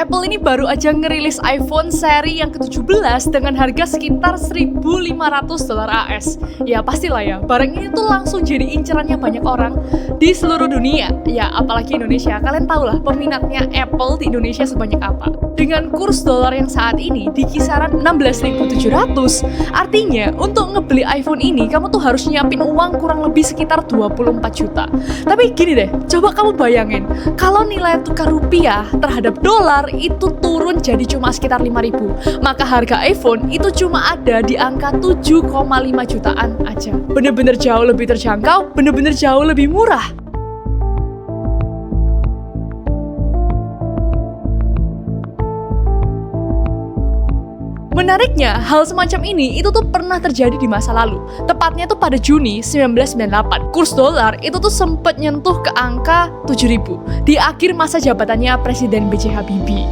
Apple ini baru aja ngerilis iPhone seri yang ke-17 dengan harga sekitar $1.500 AS. Ya pastilah ya, barang ini tuh langsung jadi incerannya banyak orang di seluruh dunia. Ya apalagi Indonesia, kalian tahulah peminatnya Apple di Indonesia sebanyak apa. Dengan kurs dolar yang saat ini di kisaran 16.700, artinya untuk ngebeli iPhone ini kamu tuh harus nyiapin uang kurang lebih sekitar 24 juta. Tapi gini deh, coba kamu bayangin, kalau nilai tukar rupiah terhadap dolar itu turun jadi cuma sekitar 5.000, maka harga iPhone itu cuma ada di angka 7,5 jutaan aja. Bener-bener jauh lebih terjangkau, bener-bener jauh lebih murah. Menariknya, hal semacam ini itu tuh pernah terjadi di masa lalu. Tepatnya tuh pada Juni 1998. Kurs dolar itu tuh sempat nyentuh ke angka 7.000 di akhir masa jabatannya Presiden B.J. Habibie.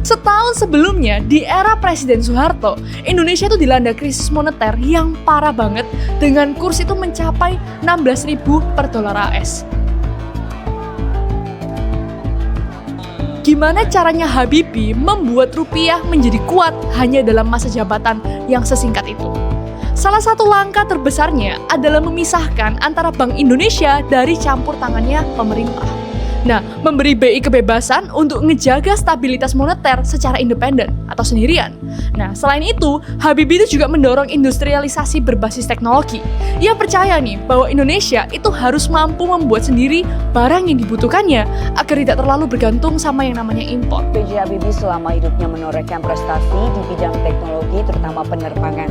Setahun sebelumnya, di era Presiden Soeharto, Indonesia itu dilanda krisis moneter yang parah banget dengan kurs itu mencapai 16.000 per dolar AS. Gimana caranya Habibie membuat rupiah menjadi kuat hanya dalam masa jabatan yang sesingkat itu? Salah satu langkah terbesarnya adalah memisahkan antara Bank Indonesia dari campur tangannya pemerintah. Nah, memberi BI kebebasan untuk ngejaga stabilitas moneter secara independen atau sendirian. Nah, selain itu, Habibie itu juga mendorong industrialisasi berbasis teknologi. Ia percaya nih bahwa Indonesia itu harus mampu membuat sendiri barang yang dibutuhkannya agar tidak terlalu bergantung sama yang namanya impor. B.J. Habibie selama hidupnya menorehkan prestasi di bidang teknologi, terutama penerbangan.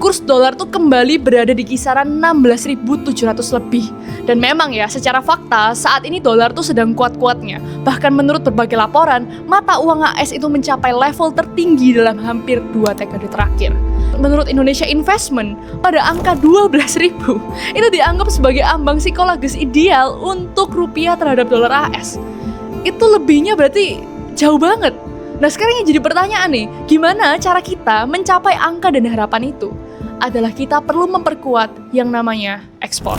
Kurs dolar tuh kembali berada di kisaran 16.700 lebih. Dan memang ya, secara fakta, saat ini dolar tuh sedang kuat-kuatnya. Bahkan menurut berbagai laporan, mata uang AS itu mencapai level tertinggi dalam hampir 2 dekade terakhir. Menurut Indonesia Investment, pada angka 12.000, itu dianggap sebagai ambang psikologis ideal untuk rupiah terhadap dolar AS. Itu lebihnya berarti jauh banget. Nah sekarang yang jadi pertanyaan nih, gimana cara kita mencapai angka dan harapan itu? Adalah kita perlu memperkuat yang namanya ekspor.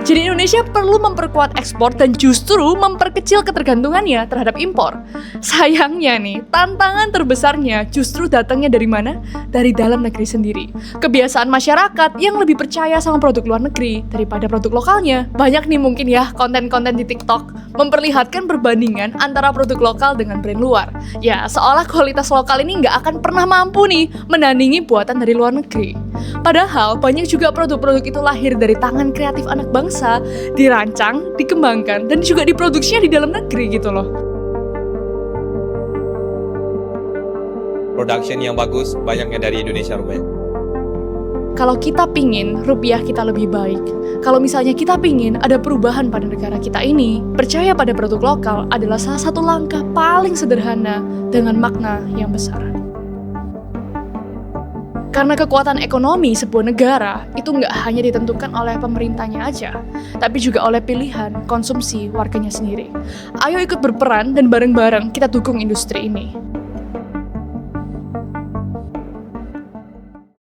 Jadi Indonesia perlu memperkuat ekspor dan justru memperkecil ketergantungannya terhadap impor. Sayangnya nih, tantangan terbesarnya justru datangnya dari mana? Dari dalam negeri sendiri. Kebiasaan masyarakat yang lebih percaya sama produk luar negeri daripada produk lokalnya. Banyak nih mungkin ya konten-konten di TikTok memperlihatkan perbandingan antara produk lokal dengan brand luar. Ya, seolah kualitas lokal ini nggak akan pernah mampu nih menandingi buatan dari luar negeri. Padahal banyak juga produk-produk itu lahir dari tangan kreatif anak bangsa, dirancang, dikembangkan, dan juga diproduksinya di dalam negeri gitu loh. Production yang bagus banyaknya dari Indonesia rupanya. Kalau kita pingin rupiah kita lebih baik, kalau misalnya kita pingin ada perubahan pada negara kita ini, percaya pada produk lokal adalah salah satu langkah paling sederhana dengan makna yang besar. Karena kekuatan ekonomi sebuah negara itu nggak hanya ditentukan oleh pemerintahnya aja, tapi juga oleh pilihan konsumsi warganya sendiri. Ayo ikut berperan dan bareng-bareng kita dukung industri ini.